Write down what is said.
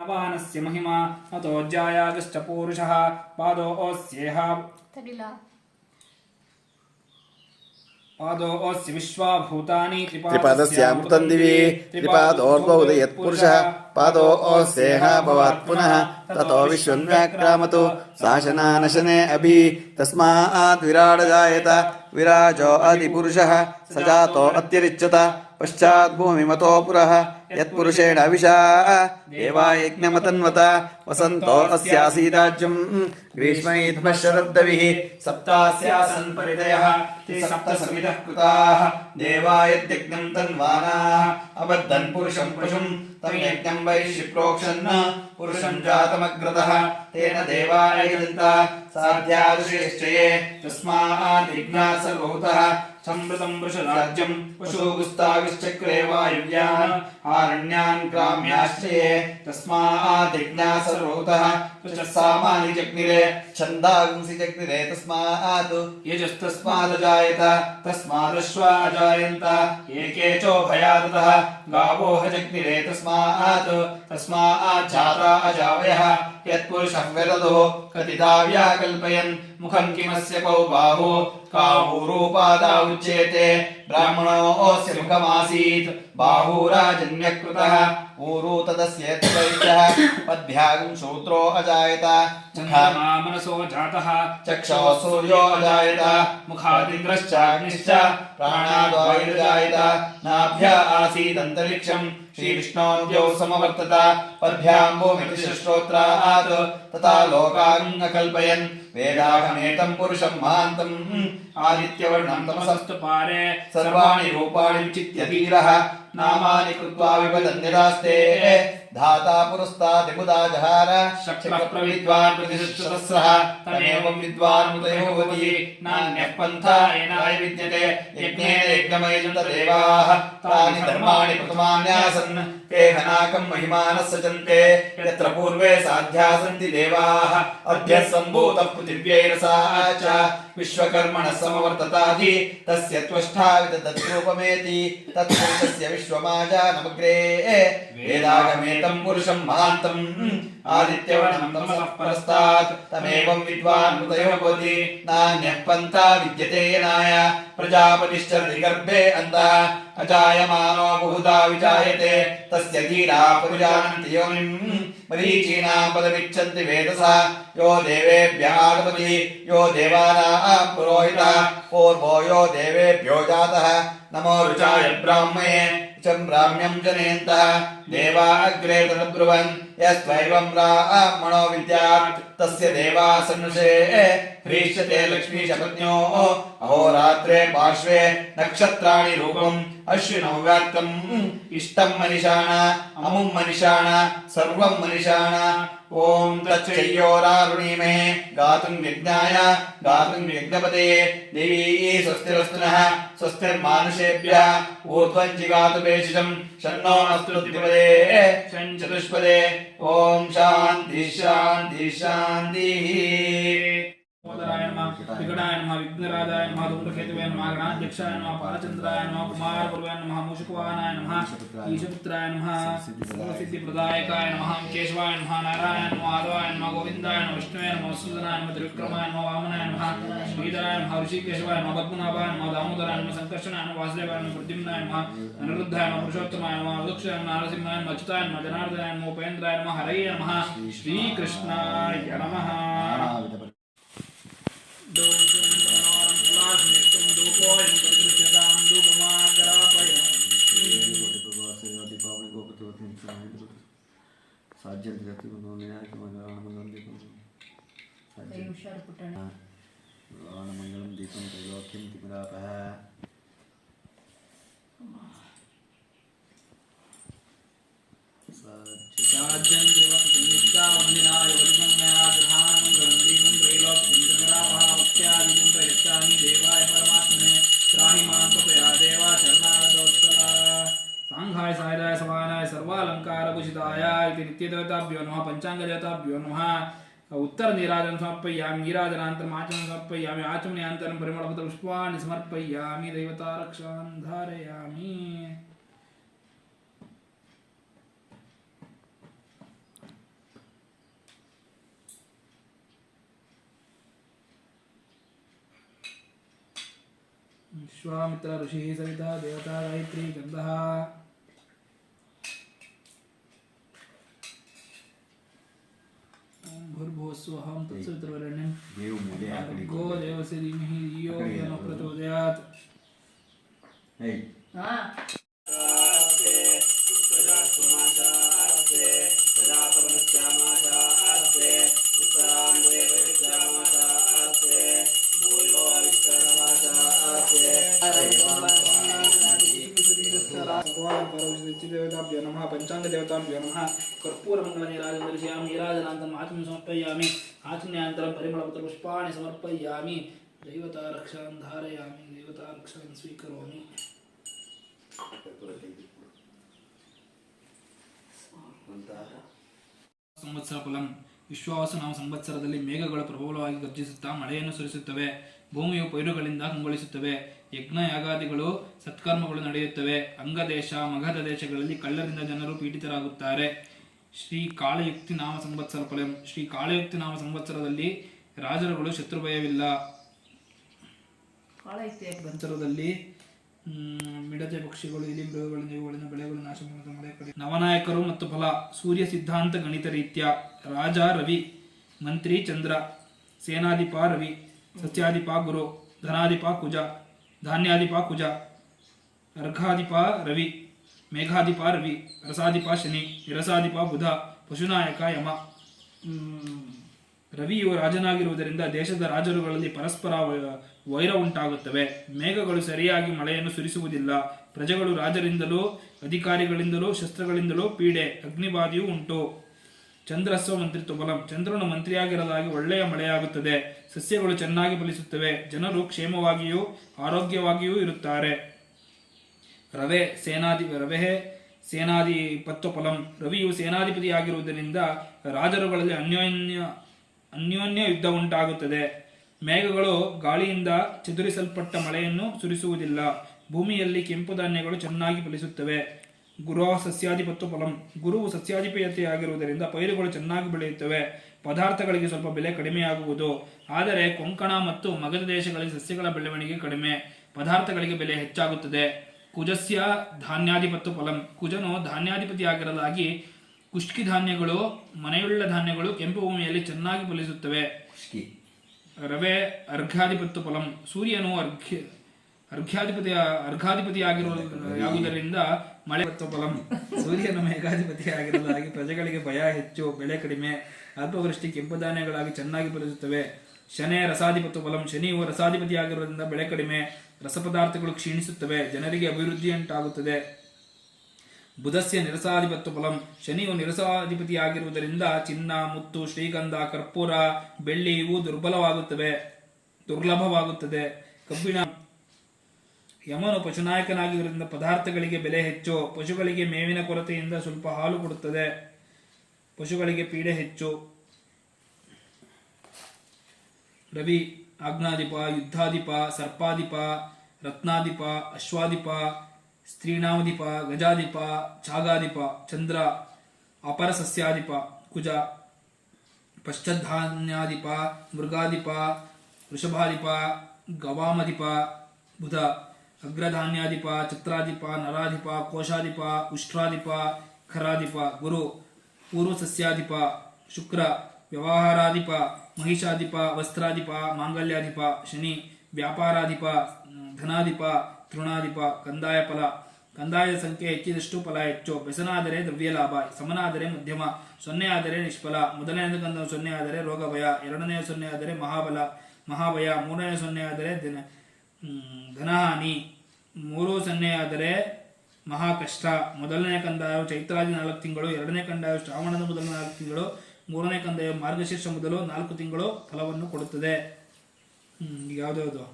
वानस्य महिमा अतोऽज्यायागश्च पूरुषः पादोऽस्येह पादोऽस्य विश्वाभूतानि त्रिपादस्यामृतं दिवि त्रिपादोर्वोदयत्पुरुषः पादोऽस्येह भवात् पुनः ततो विश्वं व्याक्रामतु शासनानशने अभि तस्मात् विराड जायत विराजो आदिपुरुषः स जातो अत्यरिच्यत पश्चात् भूमिमतो पुरः यत्पुरुषेण विशा देवा यज्ञमतन्वत वसन्तो अस्यासीदाज्यं ग्रीष्मैध्मः शरद्दविः सप्तास्यासन् परिदयः ते सप्त सविदः कृताः देवा यद्यज्ञं तन्वानाः अबद्धन् पुरुषं पशुं तं यज्ञं वैश्य प्रोक्षन् पुरुषं जातमग्रतः तेन देवा यजन्त साध्यादृशेश्चये तस्मात् यज्ञात् सर्वभूतः संवृतं वृषराज्यं पशुगुस्ताविश्चक्रे वायुव्यान् आरण्यान् ग्राम्याश्च ये तस्मात् यज्ञात् सर्वभूतः सामानि जग्निरे छन्दांसि जग्निरे तस्मात् यजस्तस्मादजायत तस्मादश्वा अजायन्त एके चोभयादतः गावो जग्निरे तस्मात् जाता अजावयः यत्पुरुषः विरदो कतिदा व्याकल्पयन् मुखं किमस्य कौ बाहो कावूरूपादा उच्येते ब्राह्मणोऽस्य मुखमासीत् बाहुराजन्यकृतः ऊरू तदस्य तदैषः पद्भ्यागं शूद्रो अजायत मनसो जातः चक्षो सूर्यो अजायत मुखादिन्द्रश्चाग्निश्च प्राणाद्वायुर्जायत नाभ्य आसीदन्तरिक्षं श्रीविष्णोऽद्यौ समवर्तत पद्भ्यां भूमिति श्रोत्रात् तथा लोकान् अकल्पयन् वेदाहमेतं पुरुषं महान्तम् आदित्यवर्णं तमसस्तु पारे सर्वाणि रूपाणि विचित्य धीरः नामानि कृत्वा विपदन्निरास्ते धाता पुरस्तादिमुदा जहार शक्तिः प्रविद्वान् प्रतिष्ठितस्रः तमेवं विद्वान् मुदयो भवति नान्यः पन्था येनाय विद्यते यज्ञेन यज्ञमयजन्त देवाः तानि धर्माणि प्रथमान्यासन् ते हनाकं महिमानः सचन्ते यत्र पूर्वे साध्या सन्ति देवाः अद्य सम्भूतः पृथिव्यैरसा च विश्वकर्मणः समवर्तताधि तस्य त्वष्टा विदधद्रूपमेति तत्पुरुषस्य विश्वमाजानमग्रे वेदागमेतं पुरुषं महान्तम् आदित्यवर्णं तमसः परस्तात् तमेवं विद्वान् मृतयो भवति नान्यः पन्था विद्यते येनाय प्रजापतिश्चरति गर्भे अन्तः अजायमानो बहुधा विजायते तस्य धीरा परिजानन्ति योनिं मरीचीनां पदमिच्छन्ति वेदसा यो देवेभ्यः आगमति यो देवानां पुरोहितः पूर्वो यो देवेभ्यो जातः नमो ऋचाय ब्राह्मणे चं ब्राह्म्यं जनेन्तः देवा अग्रे तद्ब्रुवन् यस्त्वैवं ब्राह्मणो विद्यात् तस्य देवा सन्नुषे ह्रीष्यते लक्ष्मीशपत्न्यो अहोरात्रे पार्श्वे नक्षत्राणि रूपम् अश्विनौ व्यात्तम् इष्टं मनिषाण अमुं मनिषाण सर्वं मनिषाण ओम तच्चयोरारुणीमे गातुं यज्ञाय गातुं यज्ञपते देवी स्वस्तिरस्तु नः स्वस्तिर्मानुषेभ्यः ऊर्ध्वं जिगातु पेशिषं शन्नो अस्तु द्विपदे चतुष्पदे ओम शान्ति शान्ति शान्तिः मोदराय नमः विकटाय नमः विघ्नराजाय नमः धूम्रकेतवे नमः गणाध्यक्षाय नमः पालचन्द्राय नमः कुमारपूर्वाय नमः मूषकवाहनाय नमः ईशपुत्राय नमः सर्वसिद्धिप्रदायकाय नमः केशवाय नमः नारायणाय नमः माधवाय नमः गोविन्दाय नमः विष्णुवे नमः वसुधराय नमः त्रिविक्रमाय नमः वामनाय नमः श्रीधराय नमः ऋषिकेशवाय नमः पद्मनाभाय नमः दामोदराय नमः संकर्षणाय नमः वासुदेवाय नमः प्रद्युम्नाय नमः अनिरुद्धाय नमः पुरुषोत्तमाय नमः वृक्षाय नमः नरसिंहाय नमः अच्युताय नमः जनार्दनाय नमः उपेन्द्राय नमः हरये नमः श्रीकृष्णाय नमः मंगलम दीपम त्रैलोक्यम तिमिरापः सांघाय सायदाय समानाय सर्वालंकार भूषिताय इति नित्यदेवताभ्यो नमः पंचांगदेवताभ्यो नमः उत्तर नीराजनं समर्पयामि नीराजनानन्तरम् आचमनं समर्पयामि आचमनानन्तरं परिमलपत्रपुष्पाणि समर्पयामि दैवतारक्षां धारयामि ವಿಶ್ವಾಮಿತ್ರ ಋಷಿ ಸವಿತಾ ದೇವತಾ ಗಾಯತ್ರಿ ಗಂಧಃ भूर्भुवस्वहं तत्सवितुर्वरेण्यं ದೇವ್ ಮೇಲೆ ಹಾಕಿ गो देवस्य धीमहि धियो यो नः प्रचोदयात् ಏಯ್ देवताभ्यो नमः पंचांग देवताभ्यो नमः कर्पूरमङ्गलनीराजनं दर्शयामि नीराजनान्तरम् आचमनं समर्पयामि आचमनानन्तरं परिमलपत्रपुष्पाणि समर्पयामि दैवतारक्षां धारयामि देवतारक्षां स्वीकरोमि ಸಂವತ್ಸರ ಫಲಂ ವಿಶ್ವಾವಸು ನಾಮ ಸಂವತ್ಸರದಲ್ಲಿ ಮೇಘಗಳು ಪ್ರಬಲವಾಗಿ ಗರ್ಜಿಸುತ್ತಾ ಮಳೆಯನ್ನು ಸುರಿಸುತ್ತವೆ ಭೂಮಿಯು ಪೈರುಗಳಿಂದ ಕಂಗೊಳಿಸುತ್ತವೆ ಯಜ್ಞ ಯಾಗಾದಿಗಳು ಸತ್ಕರ್ಮಗಳು ನಡೆಯುತ್ತವೆ ಅಂಗದೇಶ ಮಗಧ ದೇಶಗಳಲ್ಲಿ ಕಳ್ಳರಿಂದ ಜನರು ಪೀಡಿತರಾಗುತ್ತಾರೆ ಶ್ರೀ ಕಾಳಯುಕ್ತಿ ನಾಮ ಸಂವತ್ಸರ ಫಲಂ ಶ್ರೀ ಕಾಳಯುಕ್ತಿ ನಾಮ ಸಂವತ್ಸರದಲ್ಲಿ ರಾಜರುಗಳು ಶತ್ರುಭಯವಿಲ್ಲ ಸಂವತ್ಸರದಲ್ಲಿ ಮಿಡತೆ ಪಕ್ಷಿಗಳು ಇಲಿ ಮೃಗಗಳಿಂದ ಇವುಗಳಿಂದ ಬೆಳೆಗಳು ನಾಶ ಮಾಡುವ ಮಳೆ ಕಡೆ ನವನಾಯಕರು ಮತ್ತು ಫಲ ಸೂರ್ಯ ಸಿದ್ಧಾಂತ ಗಣಿತ ರೀತ್ಯ ರಾಜ ರವಿ ಮಂತ್ರಿ ಚಂದ್ರ ಸೇನಾಧಿಪ ರವಿ ಸತ್ಯಾಧಿಪ ಗುರು ಧನಾಧಿಪ ಕುಜ ಧಾನ್ಯಾಧಿಪ ಕುಜ ಅರ್ಘಾಧಿಪ ರವಿ ಮೇಘಾಧಿಪ ರವಿ ರಸಾಧಿಪ ಶನಿ ನಿರಸಾಧಿಪ ಬುಧ ಪಶುನಾಯಕ ಯಮ ರವಿಯು ರಾಜನಾಗಿರುವುದರಿಂದ ದೇಶದ ರಾಜರುಗಳಲ್ಲಿ ಪರಸ್ಪರ ವೈರ ಉಂಟಾಗುತ್ತವೆ ಮೇಘಗಳು ಸರಿಯಾಗಿ ಮಳೆಯನ್ನು ಸುರಿಸುವುದಿಲ್ಲ ಪ್ರಜೆಗಳು ರಾಜರಿಂದಲೂ ಅಧಿಕಾರಿಗಳಿಂದಲೂ ಶಸ್ತ್ರಗಳಿಂದಲೂ ಪೀಡೆ ಅಗ್ನಿಬಾಧೆಯೂ ಉಂಟು ಚಂದ್ರಸ್ವ ಮಂತ್ರಿತ್ವ ಬಲಂ ಚಂದ್ರನು ಮಂತ್ರಿಯಾಗಿರಲಾಗಿ ಒಳ್ಳೆಯ ಮಳೆಯಾಗುತ್ತದೆ ಸಸ್ಯಗಳು ಚೆನ್ನಾಗಿ ಫಲಿಸುತ್ತವೆ ಜನರು ಕ್ಷೇಮವಾಗಿಯೂ ಆರೋಗ್ಯವಾಗಿಯೂ ಇರುತ್ತಾರೆ ರವೆ ಸೇನಾಧಿಪತ್ವ ಫಲಂ ರವಿಯು ಸೇನಾಧಿಪತಿಯಾಗಿರುವುದರಿಂದ ರಾಜರುಗಳಲ್ಲಿ ಅನ್ಯೋನ್ಯ ಯುದ್ಧ ಉಂಟಾಗುತ್ತದೆ ಮೇಘಗಳು ಗಾಳಿಯಿಂದ ಚದುರಿಸಲ್ಪಟ್ಟ ಮಳೆಯನ್ನು ಸುರಿಸುವುದಿಲ್ಲ ಭೂಮಿಯಲ್ಲಿ ಕೆಂಪು ಧಾನ್ಯಗಳು ಚೆನ್ನಾಗಿ ಫಲಿಸುತ್ತವೆ ಗುರು ಸಸ್ಯಾಧಿಪತ್ವ ಫಲಂ ಗುರುವು ಸಸ್ಯಾಧಿಪತಿಯಾಗಿರುವುದರಿಂದ ಪೈರುಗಳು ಚೆನ್ನಾಗಿ ಬೆಳೆಯುತ್ತವೆ ಪದಾರ್ಥಗಳಿಗೆ ಸ್ವಲ್ಪ ಬೆಲೆ ಕಡಿಮೆಯಾಗುವುದು ಆದರೆ ಕೊಂಕಣ ಮತ್ತು ಮಗಧ ದೇಶಗಳಲ್ಲಿ ಸಸ್ಯಗಳ ಬೆಳವಣಿಗೆ ಕಡಿಮೆ ಪದಾರ್ಥಗಳಿಗೆ ಬೆಲೆ ಹೆಚ್ಚಾಗುತ್ತದೆ ಕುಜಸ್ಯ ಧಾನ್ಯಾಧಿಪತ್ವ ಫಲಂ ಕುಜನು ಧಾನ್ಯಾಧಿಪತಿಯಾಗಿರಲಾಗಿ ಕುಷ್ಕಿ ಧಾನ್ಯಗಳು ಮನೆಯುಳ್ಳ ಧಾನ್ಯಗಳು ಕೆಂಪು ಭೂಮಿಯಲ್ಲಿ ಚೆನ್ನಾಗಿ ಫಲಿಸುತ್ತವೆ ರವೆ ಅರ್ಘಾಧಿಪತ್ವ ಫಲಂ ಸೂರ್ಯನು ಅರ್ಘಾಧಿಪತಿಯಾಗಿರುವುದರಿಂದ ಮಳೆ ಫಲಂ ಸೂರ್ಯನು ಮೇಘಾಧಿಪತಿಯಾಗಿರಲಾಗಿ ಪ್ರಜೆಗಳಿಗೆ ಭಯ ಹೆಚ್ಚು ಬೆಳೆ ಕಡಿಮೆ ಅಲ್ಪವೃಷ್ಟಿ ಕೆಂಪು ಧಾನ್ಯಗಳಾಗಿ ಚೆನ್ನಾಗಿ ಫಲಿಸುತ್ತವೆ ಶನೇ ರಸಾಧಿಪತ್ವ ಫಲಂ ಶನಿಯು ರಸಾಧಿಪತಿಯಾಗಿರುವುದರಿಂದ ಬೆಳೆ ಕಡಿಮೆ ರಸಪದಾರ್ಥಗಳು ಕ್ಷೀಣಿಸುತ್ತವೆ ಜನರಿಗೆ ಅಭಿವೃದ್ಧಿಯುಂಟಾಗುತ್ತದೆ ಬುಧಸ್ಯ ನಿರಸಾಧಿಪತ್ವ ಫಲಂ ಶನಿಯು ನಿರಸಾಧಿಪತಿಯಾಗಿರುವುದರಿಂದ ಚಿನ್ನ ಮುತ್ತು ಶ್ರೀಗಂಧ ಕರ್ಪೂರ ಬೆಳ್ಳಿ ಇವು ದುರ್ಲಭವಾಗುತ್ತದೆ ಕಬ್ಬಿಣ ಯಮನು ಪಶುನಾಯಕನಾಗಿರುವುದರಿಂದ ಪದಾರ್ಥಗಳಿಗೆ ಬೆಲೆ ಹೆಚ್ಚು ಪಶುಗಳಿಗೆ ಮೇವಿನ ಕೊರತೆಯಿಂದ ಸ್ವಲ್ಪ ಹಾಲು ಕೊಡುತ್ತದೆ ಪಶುಗಳಿಗೆ ಪೀಡೆ ಹೆಚ್ಚು ರವಿ ಆಜ್ಞಾಧಿಪ ಯುದ್ಧಾಧಿಪ ಸರ್ಪಾಧಿಪ ರತ್ನಾಧಿಪ ಅಶ್ವಾಧಿಪ ಸ್ತ್ರೀಣಾಮಧಿಪ ಗಜಾಧಿಪ ಛಾಗಾಧಿಪ ಚಂದ್ರ ಅಪರ ಸಸ್ಯಾಧಿಪ ಕುಜ ಪಶ್ಚಾಧಾನ್ಯಾಧಿಪ ಮೃಗಾಧಿಪ ವೃಷಭಾಧಿಪ ಗವಾಮಧಿಪ ಬುಧ ಅಗ್ರಧಾನ್ಯಾಧಿಪ ಛತ್ರಾಧಿಪ ನರಾಧಿಪ ಕೋಶಾಧಿಪ ಉಷ್ಟ್ರಾಧಿಪ ಖರಾಧಿಪ ಗುರು ಪೂರ್ವ ಸಸ್ಯಾಧಿಪ ಶುಕ್ರ ವ್ಯವಹಾರಾಧಿಪ ಮಹಿಷಾಧಿಪ ವಸ್ತ್ರಾಧಿಪ ಮಾಂಗಲ್ಯಾಧಿಪ ಶನಿ ವ್ಯಾಪಾರಾಧಿಪ ಧನಾಧಿಪ ತೃಣಾಧಿಪ ಕಂದಾಯ ಫಲ ಕಂದಾಯದ ಸಂಖ್ಯೆ ಹೆಚ್ಚಿದಷ್ಟು ಫಲ ಹೆಚ್ಚು ಬೆಸನಾದರೆ ದ್ರವ್ಯ ಲಾಭ ಸಮನಾದರೆ ಮಧ್ಯಮ 0 ಆದರೆ ನಿಷ್ಫಲ ಮೊದಲನೆಯ ಕಂದ 0 ಆದರೆ ರೋಗ ಭಯ ಎರಡನೆಯ 0 ಆದರೆ ಮಹಾಭಯ ಮೂರನೆಯ 0 ಆದರೆ ಧನಹಾನಿ 3 ಆದರೆ ಮಹಾ ಕಷ್ಟ ಮೊದಲನೇ ಕಂದಾಯ ಚೈತ್ರಾದಿ 4 ತಿಂಗಳು ಎರಡನೇ ಕಂದಾಯ ಶ್ರಾವಣದ ಮೊದಲ 4 ತಿಂಗಳು ಮೂರನೇ ಕಂದಾಯ ಮಾರ್ಗಶೀರ್ಷ ಮೊದಲು 4 ತಿಂಗಳು ಫಲವನ್ನು ಕೊಡುತ್ತದೆ. ಯಾವ್ದು